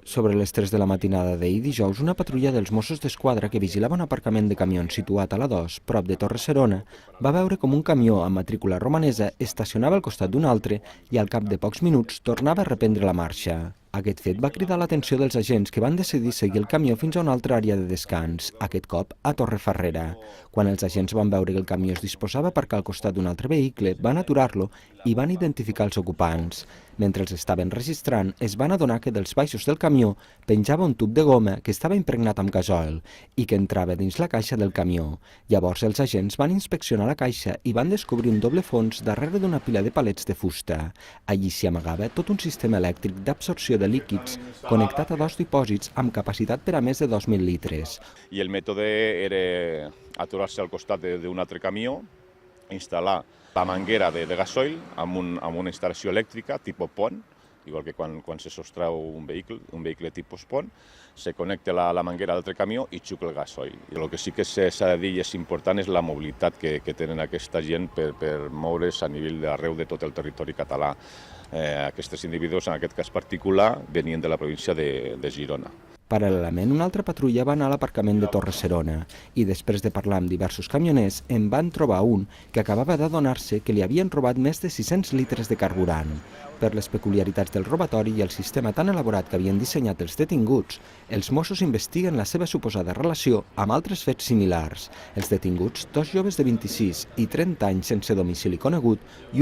Sobre les 3 de la matinada d'ahir dijous, una patrulla dels Mossos d'Esquadra que vigilava un aparcament de camions situat a la 2, prop de Torre-serona, va veure com un camió amb matrícula romanesa estacionava al costat d'un altre i al cap de pocs minuts tornava a reprendre la marxa. Aquest fet va cridar l'atenció dels agents que van decidir seguir el camió fins a una altra àrea de descans, aquest cop a Torrefarrera. Quan els agents van veure que el camió es disposava a aparcar al costat d'un altre vehicle, van aturar-lo i van identificar els ocupants. Mentre els estaven registrant, es van adonar que dels baixos del camió penjava un tub de goma que estava impregnat amb gasoil i que entrava dins la caixa del camió. Llavors els agents van inspeccionar la caixa i van descobrir un doble fons darrere d'una pila de palets de fusta. Allí s'hi amagava tot un sistema elèctric d'absorció de líquids connectat a dos dipòsits amb capacitat per a més de 2.000 litres. I el mètode era aturar-se al costat d'un altre camió, instal·lar la manguera de gasoil amb una instal·lació elèctrica tipus pont, igual que quan se sostreu un vehicle tipus pont, se connecta la manguera a l'altre camió i xucla el gasoil. I el que sí que s'ha de dir i és important és la mobilitat que tenen aquesta gent per moure's a nivell d'arreu de tot el territori català. Aquests individus, en aquest cas particular, venien de la província de Girona. Paral·lelament, una altra patrulla va anar a l'aparcament de Torre-serona i després de parlar amb diversos camioners en van trobar un que acabava d'adonar-se que li havien robat més de 600 litres de carburant. Per les peculiaritats del robatori i el sistema tan elaborat que havien dissenyat els detinguts, els Mossos investiguen la seva suposada relació amb altres fets similars. Els detinguts, dos joves de 26 i 30 anys sense domicili conegut i un